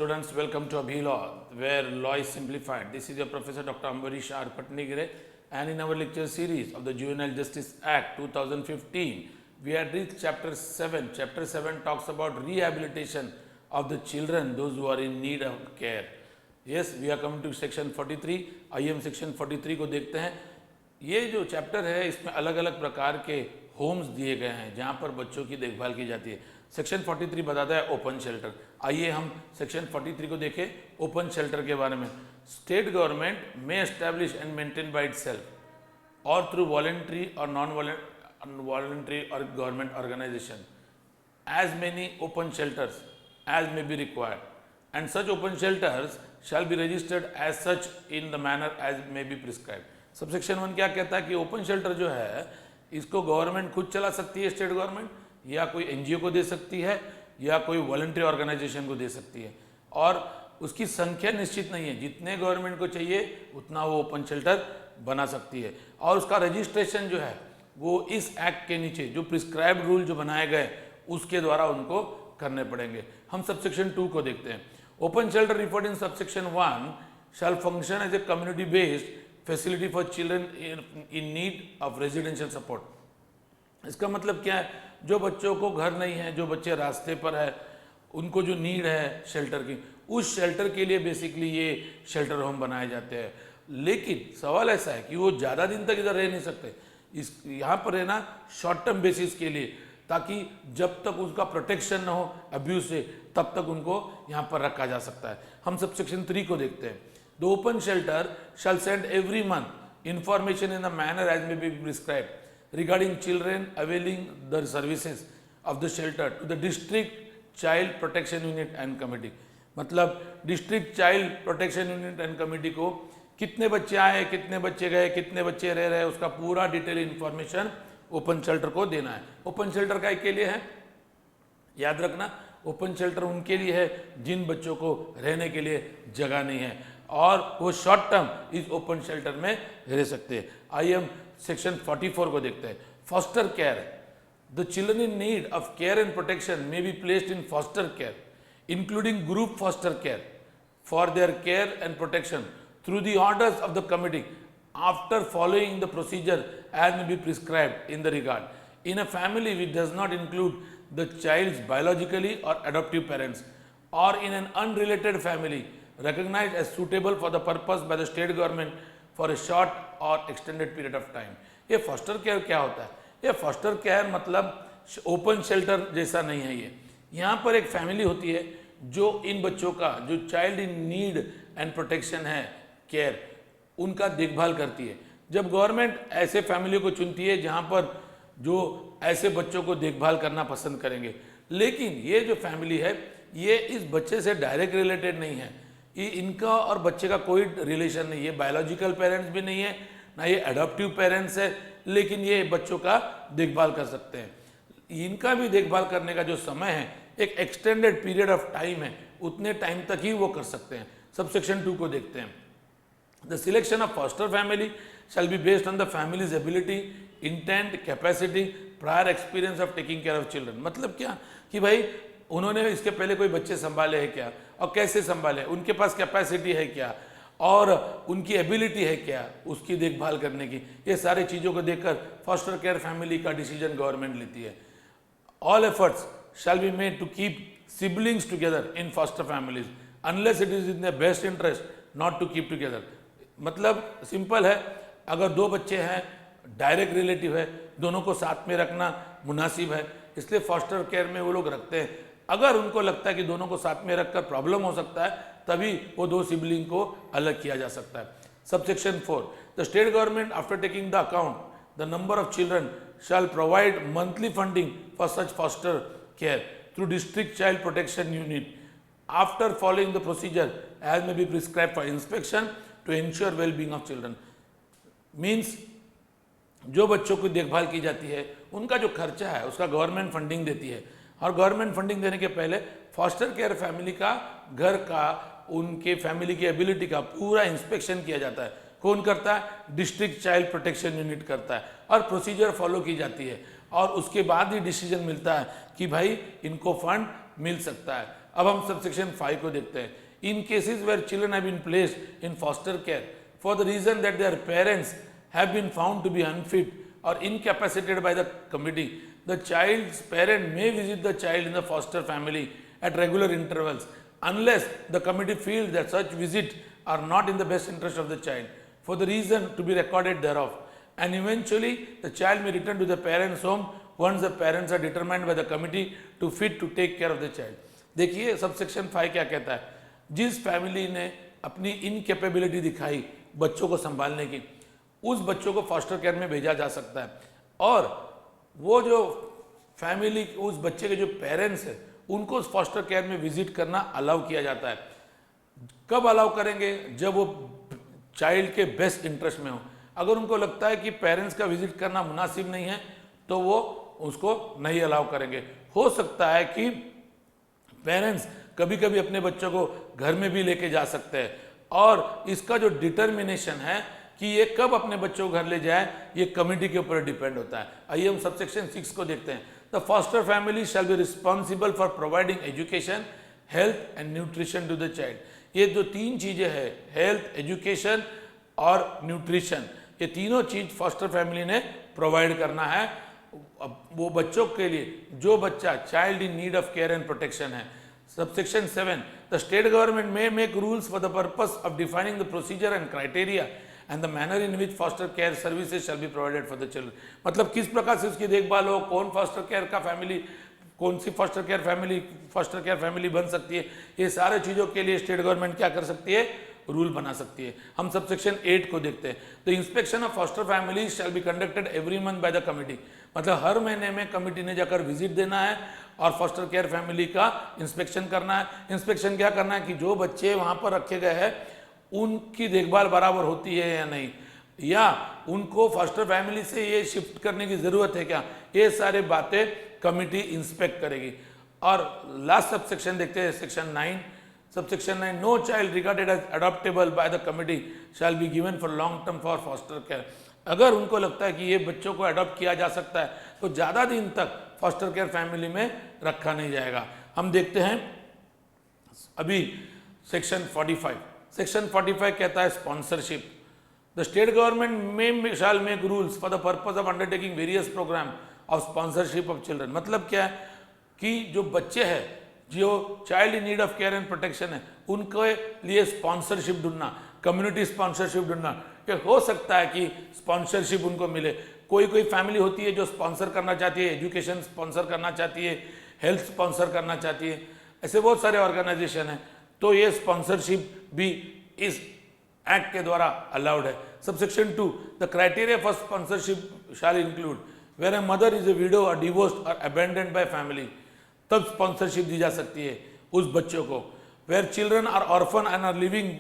students, welcome to Abhi Law, where law is simplified. This is your Professor Dr. Ambarish R. Patnigire, and in our lecture series of the Juvenile Justice Act 2015, we had reached Chapter 7. Chapter 7 talks about rehabilitation of the children, those who are in need of care. Yes, we are coming to Section 43. आइए हम Section 43 को देखते हैं. ये जो chapter है इसमें अलग अलग प्रकार के होम्स दिए गए हैं जहाँ पर बच्चों की देखभाल की जाती है. सेक्शन 43 बताता है ओपन शेल्टर. आइए हम सेक्शन 43 को देखें. ओपन शेल्टर के बारे में, state government may establish and maintain by itself और थ्रू वॉलेंट्री और नॉन वॉलेंट्री और government organisation as many open shelters as may be required, and such open shelters shall be registered as such in the manner as may be prescribe. Subsection 1 क्या कहता है कि open shelter जो है इसको government खुद चला सकती है, स्टेट गवर्नमेंट, या कोई एनजीओ को दे सकती है, या कोई वॉलंटरी ऑर्गेनाइजेशन को दे सकती है, और उसकी संख्या निश्चित नहीं है. जितने गवर्नमेंट को चाहिए उतना वो ओपन शेल्टर बना सकती है, और उसका रजिस्ट्रेशन जो है वो इस एक्ट के नीचे जो प्रिस्क्राइब्ड रूल जो बनाए गए उसके द्वारा उनको करने पड़ेंगे. हम सबसेक्शन 2 को देखते हैं. Open shelter referred in subsection 1 shall function as a community based facility for children in need of residential support. इसका मतलब क्या है, जो बच्चों को घर नहीं है, जो बच्चे रास्ते पर है, उनको जो नीड है शेल्टर की, उस शेल्टर के लिए बेसिकली ये शेल्टर होम बनाए जाते हैं. लेकिन सवाल ऐसा है कि वो ज़्यादा दिन तक इधर रह नहीं सकते. इस यहाँ पर रहना शॉर्ट टर्म बेसिस के लिए, ताकि जब तक उसका प्रोटेक्शन न हो अब्यूज से, तब तक उनको यहाँ पर रखा जा सकता है. हम सबसेक्शन 3 को देखते हैं. The open shelter shall send every month information in the manner as may be prescribed regarding children availing the services of the shelter to the district child protection unit and committee. मतलब district child protection unit and committee को कितने बच्चे आए, कितने बच्चे गए, कितने बच्चे रह रहे हैं, उसका पूरा डिटेल इन्फॉर्मेशन ओपन शेल्टर को देना है. ओपन शेल्टर का के लिए है, याद रखना, ओपन शेल्टर उनके लिए है जिन बच्चों को रहने के लिए जगह नहीं है और वो शॉर्ट टर्म इस ओपन शेल्टर में रह सकते हैं. आइए हम सेक्शन 44 को देखते हैं. Foster care. The children in need of care and protection may be placed in foster care including group foster care for their care and protection through the orders of the committee after following the procedure as may be prescribed in the regard in a family which does not include the child's biologically और adoptive parents और in an unrelated family recognized as suitable for the purpose by the state government for a short or extended period of time. ये foster care क्या होता है? ये foster care मतलब open shelter जैसा नहीं है. ये यहाँ पर एक फैमिली होती है जो इन बच्चों का, जो child in need and protection है, केयर, उनका देखभाल करती है. जब गवर्नमेंट ऐसे फैमिली को चुनती है जहाँ पर जो ऐसे बच्चों को देखभाल करना पसंद करेंगे, लेकिन ये जो फैमिली है ये इस बच्चे से डायरेक्ट रिलेटेड नहीं है, ये इनका और बच्चे का कोई रिलेशन नहीं है, बायोलॉजिकल पेरेंट्स भी नहीं है, ना ये एडॉप्टिव पेरेंट्स है, लेकिन ये बच्चों का देखभाल कर सकते हैं. इनका भी देखभाल करने का जो समय है एक एक्सटेंडेड पीरियड ऑफ टाइम है, उतने टाइम तक ही वो कर सकते हैं. सबसेक्शन 2 को देखते हैं. The selection of foster family shall be based on the families ability, intent, capacity, prior experience of taking care of children. मतलब क्या कि भाई उन्होंने इसके पहले कोई बच्चे संभाले हैं क्या और कैसे संभाले, उनके पास कैपेसिटी है क्या और उनकी एबिलिटी है क्या उसकी देखभाल करने की. ये सारी चीज़ों को देखकर फॉस्टर केयर फैमिली का डिसीजन गवर्नमेंट लेती है. All efforts shall be made to keep siblings together in foster families unless it is in the best interest not to keep together. मतलब सिंपल है, अगर 2 बच्चे हैं, डायरेक्ट रिलेटिव है, दोनों को साथ में रखना मुनासिब है, इसलिए फॉस्टर केयर में वो लोग रखते हैं. अगर उनको लगता है कि दोनों को साथ में रखकर प्रॉब्लम हो सकता है, तभी वो 2 सिबलिंग को अलग किया जा सकता है. Subsection 4. The state government after taking the account the number of children shall provide monthly funding for such foster care through district child protection unit after following the procedure as may be prescribe for inspection to ensure well being of children. Means जो बच्चों की देखभाल की जाती है उनका जो खर्चा है उसका गवर्नमेंट फंडिंग देती है, और गवर्नमेंट फंडिंग देने के पहले फॉस्टर केयर फैमिली का, घर का, उनके फैमिली की एबिलिटी का पूरा इंस्पेक्शन किया जाता है. कौन करता है? डिस्ट्रिक्ट चाइल्ड प्रोटेक्शन यूनिट करता है, और प्रोसीजर फॉलो की जाती है, और उसके बाद ही डिसीजन मिलता है कि भाई इनको फंड मिल सकता है. अब हम सबसेक्शन 5 को देखते हैं। In cases where children have been placed in foster care for the reason that their parents have been found to be unfit और incapacitated by the committee, the child's parent may visit the child in the foster family at regular intervals unless the committee feels that such visits are not in the best interest of the child for the reason to be recorded thereof, and eventually the child may return to the parents' home once the parents are determined by the committee to fit to take care of the child. देखिए subsection 5 क्या कहता है, जिस family ने अपनी incapability दिखाई बच्चों को संभालने की, उस बच्चों को फॉस्टर केयर में भेजा जा सकता है और वो जो फैमिली उस बच्चे के जो पेरेंट्स हैं उनको उस फॉस्टर केयर में विजिट करना अलाउ किया जाता है। कब अलाउ करेंगे? जब वो चाइल्ड के बेस्ट इंटरेस्ट में हो। अगर उनको लगता है कि पेरेंट्स का विजिट करना मुनासिब नहीं है तो वो उसको नहीं अलाउ करेंगे। हो सकता है कि पेरेंट्स कभी कभी अपने बच्चों को घर में भी लेके जा सकते हैं और इसका जो डिटर्मिनेशन है कि ये कब अपने बच्चों को घर ले जाए ये कमिटी के ऊपर डिपेंड होता है। आइए हम सबसेक्शन 6 को देखते हैं। The foster family shall be responsible for providing education, health and nutrition to the child. ये जो 3 चीजें हैं, हेल्थ, एजुकेशन और न्यूट्रिशन, ये तीनों चीज फॉस्टर फैमिली ने प्रोवाइड करना है वो बच्चों के लिए जो बच्चा child in need of care and protection है। Subsection 7, the state government may make rules for the purpose of defining the procedure and criteria and the manner in which foster care services shall be provided for the children. मतलब किस प्रकार से उसकी देखभाल हो, कौन foster care का family, कौन सी फॉस्टर केयर फैमिली बन सकती है, ये सारे चीज़ों के लिए स्टेट गवर्नमेंट क्या कर सकती है, रूल बना सकती है। हम सबसेक्शन 8 को देखते हैं। The inspection of foster family shall be conducted every month by the committee. मतलब हर महीने में कमिटी ने जाकर विजिट देना है और फॉस्टर केयर फैमिली का इंस्पेक्शन करना है। इंस्पेक्शन क्या करना है कि जो बच्चे वहाँ पर रखे गए हैं उनकी देखभाल बराबर होती है या नहीं, या उनको फॉस्टर फैमिली से ये शिफ्ट करने की ज़रूरत है क्या, ये सारे बातें कमिटी इंस्पेक्ट करेगी। और लास्ट सबसेक्शन देखते हैं, section 9। Subsection 9, no child regarded as adoptable by the committee shall be given for long term for foster care. अगर उनको लगता है कि ये बच्चों को अडॉप्ट किया जा सकता है तो ज़्यादा दिन तक फॉस्टर केयर फैमिली में रखा नहीं जाएगा। हम देखते हैं अभी सेक्शन 45। सेक्शन 45 कहता है sponsorship. The state government shall make rules for the purpose of undertaking various program of sponsorship of children. मतलब क्या है कि जो बच्चे हैं जो child in need of care and protection है उनके लिए स्पॉन्सरशिप ढूंढना, कम्युनिटी स्पॉन्सरशिप ढूंढना। कि हो सकता है कि स्पॉन्सरशिप उनको मिले। कोई फैमिली होती है जो स्पॉन्सर करना चाहती है, एजुकेशन स्पॉन्सर करना चाहती है, हेल्थ स्पॉन्सर करना चाहती है, ऐसे बहुत सारे ऑर्गेनाइजेशन हैं, तो ये स्पॉन्सरशिप भी इस एक्ट के द्वारा अलाउड है। Subsection 2, the criteria for sponsorship shall include where a mother is a widow और डिवोर्स्ड और अबैंडन्ड बाय फैमिली, तब स्पॉन्सरशिप दी जा सकती है उस बच्चों को। Where children are orphan and are living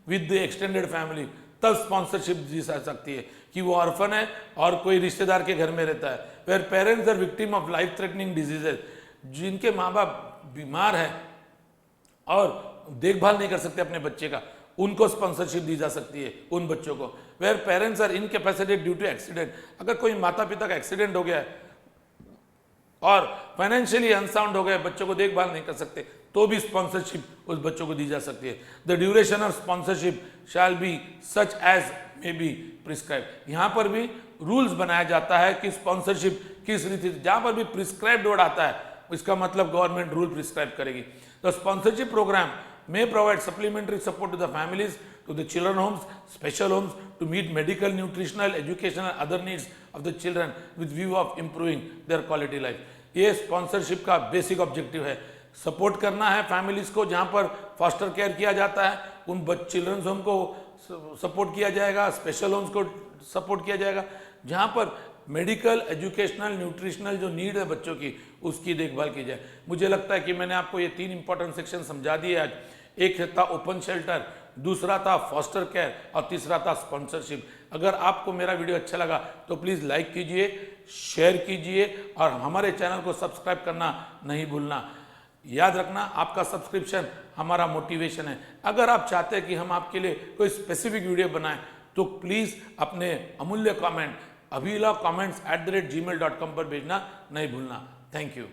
with the extended family, तब स्पॉन्सरशिप दी जा सकती है कि वो ऑर्फन है और कोई रिश्तेदार के घर में रहता है। Where parents are victim of life threatening diseases, जिनके माँ बाप बीमार है और देखभाल नहीं कर सकते अपने बच्चे का, उनको स्पॉन्सरशिप दी जा सकती है उन बच्चों को। Where parents are incapacitated due to accident, अगर कोई माता पिता का एक्सीडेंट हो गया है और फाइनेंशियली अनसाउंड हो गए, बच्चों को देखभाल नहीं कर सकते, तो भी स्पॉन्सरशिप उस बच्चों को दी जा सकती है। The duration of sponsorship shall be such as may be prescribe. यहाँ पर भी रूल्स बनाया जाता है कि स्पॉन्सरशिप किस रीति, जहाँ पर भी प्रिस्क्राइब्ड वर्ड आता है इसका मतलब गवर्नमेंट रूल प्रिस्क्राइब करेगी। The sponsorship program may provide supplementary support to the families, to the children homes, special homes, to meet medical, nutritional, educational and other needs of the children with view of improving their quality life। ये sponsorship का basic objective है, support करना है families को जहाँ पर foster care किया जाता है, उन चिल्ड्रंस होम को सपोर्ट किया जाएगा, स्पेशल होम्स को सपोर्ट किया जाएगा, जहाँ पर मेडिकल, एजुकेशनल, न्यूट्रिशनल जो नीड है बच्चों की उसकी देखभाल की जाए। मुझे लगता है कि मैंने आपको ये 3 इंपॉर्टेंट सेक्शन समझा दिए आज। एक था ओपन शेल्टर, दूसरा था फॉस्टर केयर और तीसरा था स्पॉन्सरशिप। अगर आपको मेरा वीडियो अच्छा लगा तो प्लीज़ लाइक कीजिए, शेयर कीजिए और हमारे चैनल को सब्सक्राइब करना नहीं भूलना। याद रखना, आपका सब्सक्रिप्शन हमारा मोटिवेशन है। अगर आप चाहते हैं कि हम आपके लिए कोई स्पेसिफिक वीडियो बनाएं तो प्लीज़ अपने अमूल्य कमेंट अभिलाव comments@gmail.com पर भेजना नहीं भूलना। Thank you.